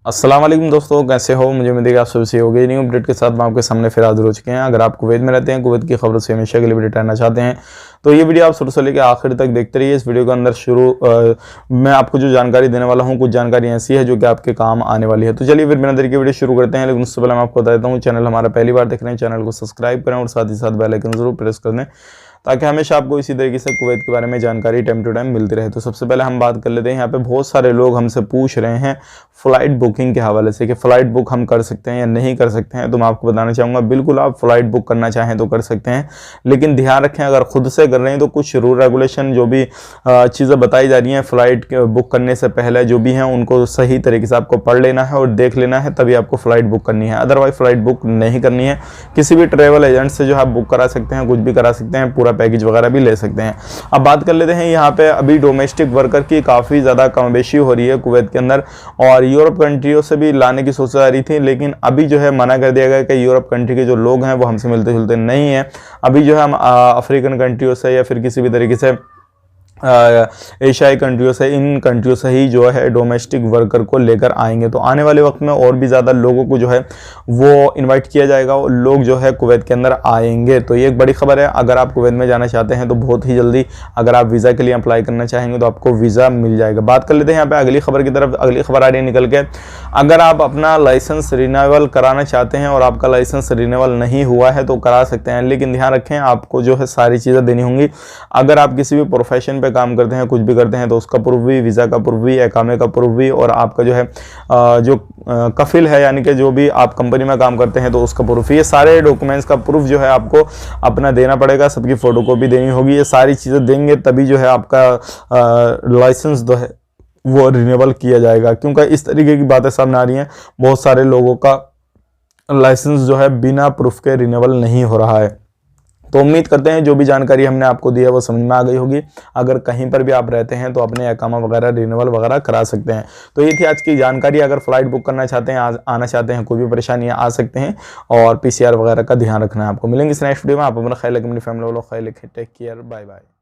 अस्सलाम वालेकुम दोस्तों, कैसे हो? मुझे उम्मीद है कि आप सबसे हो गई। न्यू अपडेट के साथ मैं आपके सामने फिर हाजिर हो चुके हैं। अगर आप कुवैत में रहते हैं, कुवैत की खबरों से हमेशा के लिए अपडेट रहना चाहते हैं तो ये वीडियो आप शुरू से लेकर आखिर तक देखते रहिए। इस वीडियो के अंदर मैं आपको जो जानकारी देने वाला हूँ, कुछ जानकारी ऐसी है जो कि आपके काम आने वाली है। तो चलिए फिर बिना देरी के वीडियो शुरू करते हैं। लेकिन उससे पहले मैं आपको बता देता हूँ, चैनल हमारा पहली बार देख रहे हैं, चैनल को सब्सक्राइब करें और साथ ही साथ बेल आइकन जरूर प्रेस कर दें ताकि हमेशा आपको इसी तरीके से कुवैत के बारे में जानकारी टाइम टू टाइम मिलती रहे। तो सबसे पहले हम बात कर लेते हैं, यहाँ पे बहुत सारे लोग हमसे पूछ रहे हैं फ़्लाइट बुकिंग के हवाले से कि फ़्लाइट बुक हम कर सकते हैं या नहीं कर सकते हैं। तो मैं आपको बताना चाहूँगा, बिल्कुल आप फ़्लाइट बुक करना चाहें तो कर सकते हैं, लेकिन ध्यान रखें अगर खुद से कर रहे हैं तो कुछ रूल रेगुलेशन जो भी चीज़ें बताई जा रही हैं फ़्लाइट बुक करने से पहले जो भी हैं उनको सही तरीके से आपको पढ़ लेना है और देख लेना है, तभी आपको फ़्लाइट बुक करनी है। अदरवाइज फ़्लाइट बुक नहीं करनी है। किसी भी ट्रैवल एजेंट से जो है आप बुक करा सकते हैं, कुछ भी करा सकते हैं, पूरा पैकेज वगैरह भी ले सकते हैं। अब बात कर लेते हैं, यहाँ पे अभी डोमेस्टिक वर्कर की काफ़ी ज़्यादा कमोबेशी हो रही है कुवैत के अंदर, और यूरोप कंट्रियों से भी लाने की सोचा जा रही थी, लेकिन अभी जो है मना कर दिया गया कि यूरोप कंट्री के जो लोग हैं वो हमसे मिलते जुलते नहीं हैं। अभी जो है हम अफ्रीकन कंट्रियों से या फिर किसी भी तरीके से एशियाई कंट्रियों से, इन कंट्रियों से ही जो है डोमेस्टिक वर्कर को लेकर आएंगे। तो आने वाले वक्त में और भी ज़्यादा लोगों को जो है वो इनवाइट किया जाएगा और लोग जो है कुवैत के अंदर आएंगे। तो ये एक बड़ी खबर है। अगर आप कुवैत में जाना चाहते हैं तो बहुत ही जल्दी अगर आप वीज़ा के लिए अप्लाई करना चाहेंगे तो आपको वीज़ा मिल जाएगा। बात कर लेते हैं यहाँ पर अगली खबर की तरफ। अगली खबर आ रही है निकल के, अगर आप अपना लाइसेंस रिन्यूअल कराना चाहते हैं और आपका लाइसेंस रिन्यूअल नहीं हुआ है तो करा सकते हैं, लेकिन ध्यान रखें आपको जो है सारी चीज़ें देनी होंगी। अगर आप किसी भी प्रोफेशन पे काम करते हैं, कुछ भी करते हैं, तो उसका प्रूफ भी, वीज़ा का प्रूफ भी, एकामे का प्रूफ भी, और आपका जो है जो कफिल है यानी कि जो भी आप कंपनी में काम करते हैं तो उसका प्रूफ, ये सारे डॉक्यूमेंट्स का प्रूफ जो है आपको अपना देना पड़ेगा। सबकी फ़ोटोकॉपी देनी होगी। ये सारी चीज़ें देंगे तभी जो है आपका लाइसेंस जो है वो रिन्यूअल किया जाएगा, क्योंकि इस तरीके की बातें सामने आ रही हैं। बहुत सारे लोगों का लाइसेंस जो है बिना प्रूफ के रिन्यूअल नहीं हो रहा है। तो उम्मीद करते हैं जो भी जानकारी हमने आपको दी है वो समझ में आ गई होगी। अगर कहीं पर भी आप रहते हैं तो अपने अकामा वगैरह रिन्यूअल वगैरह करा सकते हैं। तो ये थी आज की जानकारी। अगर फ्लाइट बुक करना चाहते हैं, आना चाहते हैं, कोई भी परेशानियां आ सकते हैं, और PCR वगैरह का ध्यान रखना है आपको। मिलेंगे इस नेक्स्ट वीडियो में। आप अपना ख्याल रखें, अपनी फैमिली वालों का ख्याल रखें। Take care, bye bye.